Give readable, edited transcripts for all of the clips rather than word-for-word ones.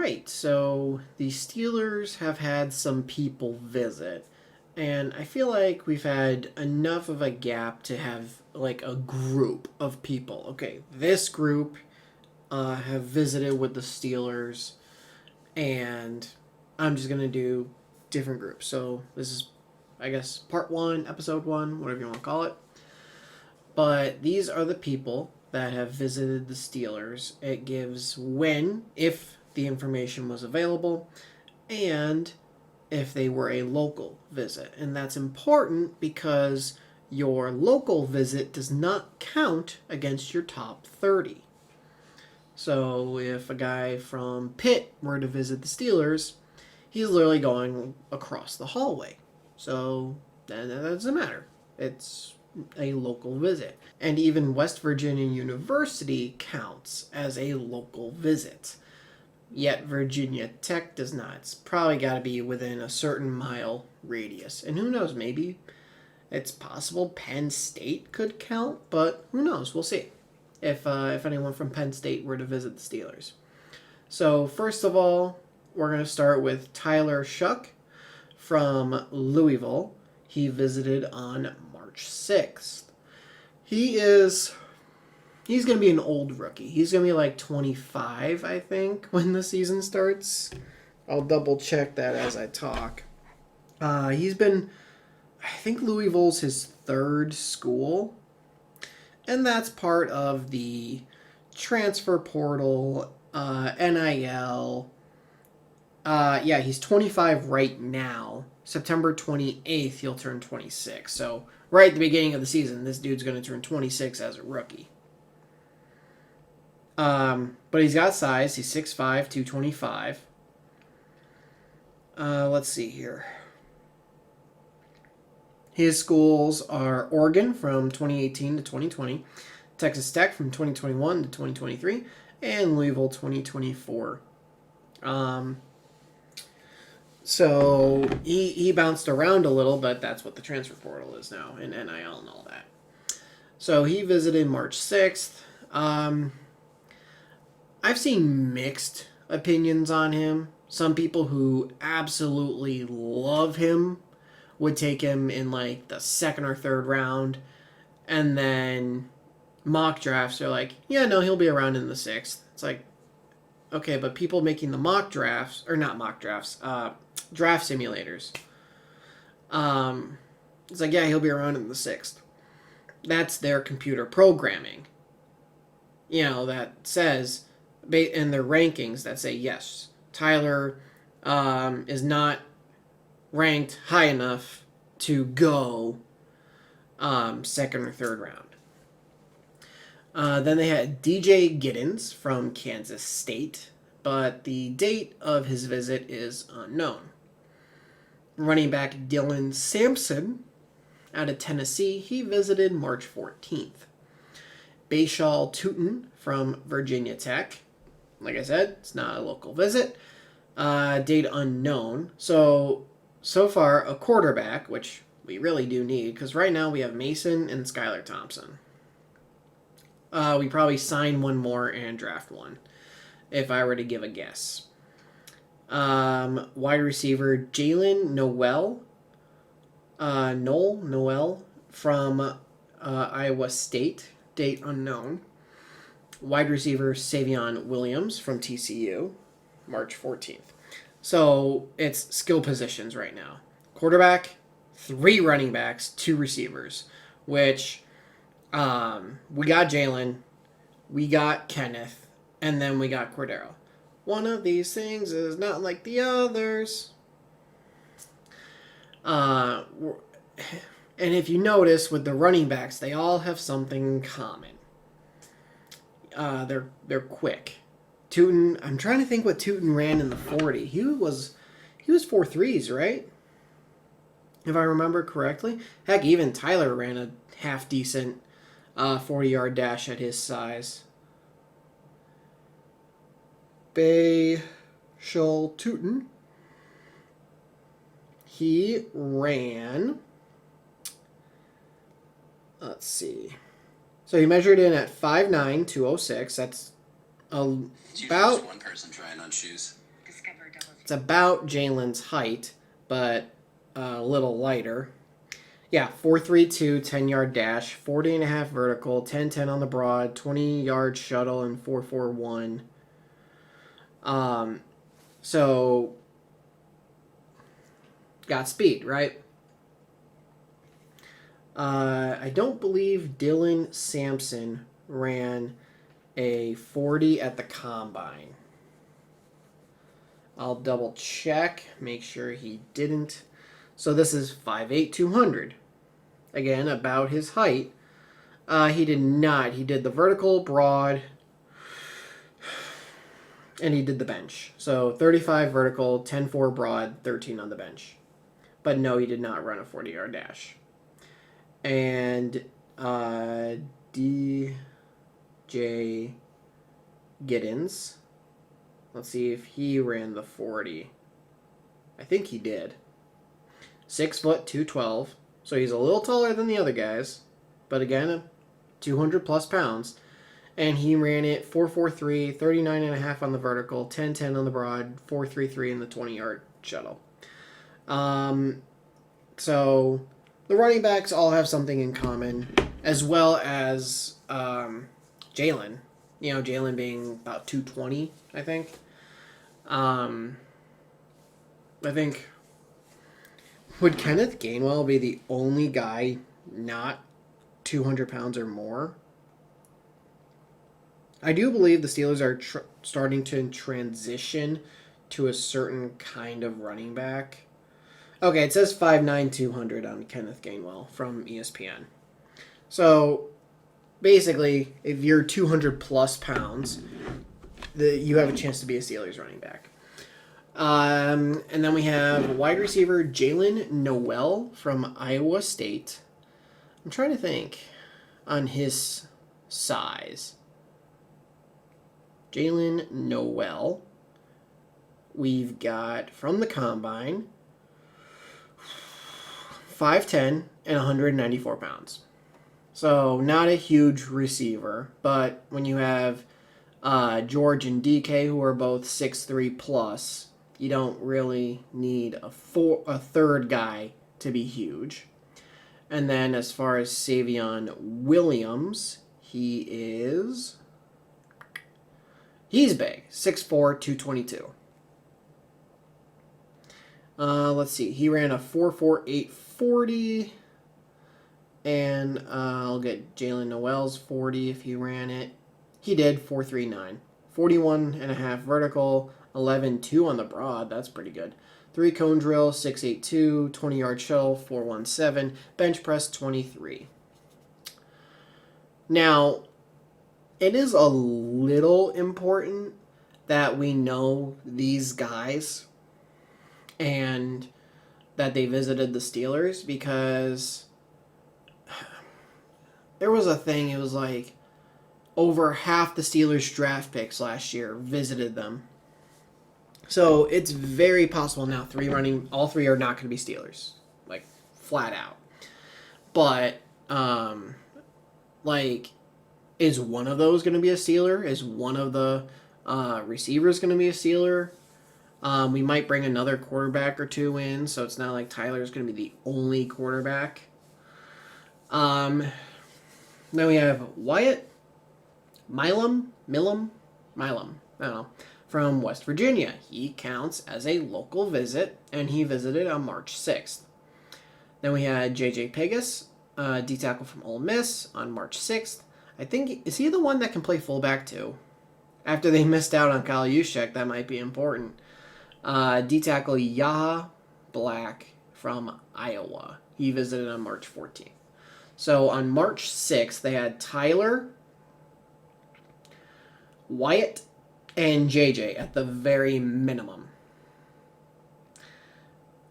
right, so the Steelers have had some people visit, and I feel like we've had enough of a gap to have like a group of people. Okay, this group have visited with the Steelers, and I'm just gonna do different groups. So this is, I guess, part one, episode one, whatever you want to call it. But these are the people that have visited the Steelers. It gives when, if the information was available, and if they were a local visit. And that's important because your local visit does not count against your top 30. So if a guy from Pitt were to visit the Steelers, he's literally going across the hallway. So that doesn't matter. It's a local visit. And even West Virginia University counts as a local visit. Yet Virginia Tech does not. It's probably got to be within a certain mile radius. And who knows, maybe it's possible Penn State could count, but who knows? We'll see if anyone from Penn State were to visit the Steelers. So first of all, we're going to start with Tyler Shuck from Louisville. He visited on March 6th. He's going to be an old rookie. He's going to be like 25, I think, when the season starts. I'll double check that as I talk. I think Louisville's his third school. And that's part of the transfer portal, NIL. Yeah, he's 25 right now. September 28th, he'll turn 26. So right at the beginning of the season, this dude's going to turn 26 as a rookie. But he's got size. He's 6'5", 225. Let's see here. His schools are Oregon from 2018 to 2020, Texas Tech from 2021 to 2023, and Louisville 2024. So he bounced around a little, but that's what the transfer portal is now, and NIL and all that. So he visited March 6th. I've seen mixed opinions on him. Some people who absolutely love him would take him in like the second or third round. And then mock drafts are like, yeah, no, he'll be around in the sixth. It's like, okay, but people making the mock drafts, or not mock drafts, draft simulators. It's like, yeah, he'll be around in the sixth. That's their computer programming. That says, in their rankings, that say, yes, Tyler is not ranked high enough to go second or third round. Then they had DJ Giddens from Kansas State, but the date of his visit is unknown. Running back Dylan Sampson out of Tennessee, he visited March 14th. Bashal Tutin from Virginia Tech. Like I said, it's not a local visit. Date unknown. So far, a quarterback, which we really do need, because right now we have Mason and Skylar Thompson. We probably sign one more and draft one, if I were to give a guess. Wide receiver Jalen Noel from Iowa State. Date unknown. Wide receiver Savion Williams from TCU, March 14th. So it's skill positions right now. Quarterback, 3 running backs, 2 receivers, which we got Jalen, we got Kenneth, and then we got Cordero. One of these things is not like the others. And if you notice with the running backs, they all have something in common. They're quick. Tutin, I'm trying to think what Tutin ran in the 40. He was 4.3s, right? If I remember correctly. Heck, even Tyler ran a half decent 40-yard dash at his size. Bashal Tutin. He ran. Let's see. So he measured in at 5'9", 206. That's about. One person trying on shoes. It's about Jalen's height, but a little lighter. Yeah, 4.32 10-yard dash, 40.5 vertical, 10.10 on the broad, 20-yard shuttle, and 4.41. So got speed, right? I don't believe Dylan Sampson ran a 40 at the combine. I'll double check, make sure he didn't. So this is 5'8", 200. Again, about his height. He did not. He did the vertical, broad, and he did the bench. So 35 vertical, 10.4 broad, 13 on the bench. But no, he did not run a 40-yard dash. And DJ Giddens. Let's see if he ran the 40. I think he did. 6 foot 212. So he's a little taller than the other guys. But again, 200 plus pounds. And he ran it 4.43, 39.5 on the vertical, 10.10 on the broad, 4.33 in the 20-yard shuttle. So the running backs all have something in common, as well as Jalen. You know, Jalen being about 220, I think. I think, would Kenneth Gainwell be the only guy not 200 pounds or more? I do believe the Steelers are starting to transition to a certain kind of running back. Okay, it says 5'9", 200 on Kenneth Gainwell from ESPN. So, basically, if you're 200 plus pounds, you have a chance to be a Steelers running back. And then we have wide receiver Jalen Noel from Iowa State. I'm trying to think on his size. Jalen Noel. We've got from the combine 5'10" and 194 pounds. So not a huge receiver, but when you have George and DK, who are both 6'3 plus, you don't really need a third guy to be huge. And then as far as Savion Williams, he's big, 6'4", 222. Let's see, he ran a 4.48 40, and I'll get Jalen Noel's 40 if he ran it. He did 4.39, 41.5 vertical, 11.2 on the broad. That's pretty good. 3 cone drill, 6.82, 20-yard shuttle, 4.17, bench press 23. Now, it is a little important that we know these guys and that they visited the Steelers, because there was a thing, it was like over half the Steelers draft picks last year visited them. So it's very possible now all three are not going to be Steelers, like flat out. But is one of those going to be a Steeler? Is one of the receivers going to be a Steeler? We might bring another quarterback or two in, so it's not like Tyler's going to be the only quarterback. Then we have Wyatt Milam, I don't know, from West Virginia. He counts as a local visit, and he visited on March 6th. Then we had J.J. Pegas, D-tackle from Ole Miss, on March 6th. I think, is he the one that can play fullback too? After they missed out on Kyle Juszczyk, that might be important. D-tackle Yaha Black from Iowa. He visited on March 14th. So on March 6th, they had Tyler, Wyatt, and JJ at the very minimum.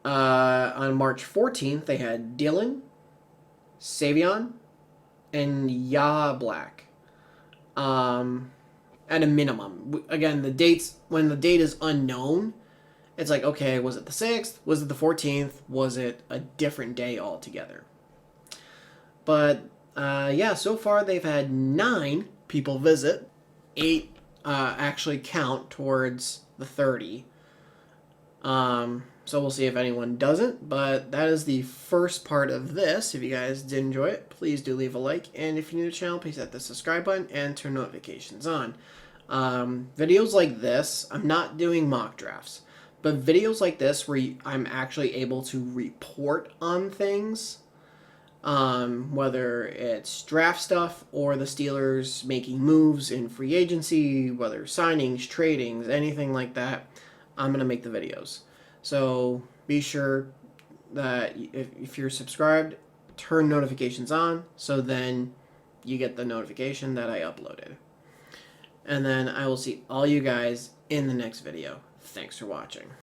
On March 14th, they had Dylan, Savion, and Yaha Black. At a minimum. Again, when the date is unknown, it's like, okay, was it the 6th? Was it the 14th? Was it a different day altogether? But, so far they've had 9 people visit. 8 actually count towards the 30. So we'll see if anyone doesn't, but that is the first part of this. If you guys did enjoy it, please do leave a like, and if you're new to the channel, please hit the subscribe button and turn notifications on. Videos like this, I'm not doing mock drafts, but videos like this where I'm actually able to report on things, whether it's draft stuff or the Steelers making moves in free agency, whether signings, tradings, anything like that, I'm going to make the videos. So be sure that if you're subscribed, turn notifications on so then you get the notification that I uploaded. And then I will see all you guys in the next video. Thanks for watching.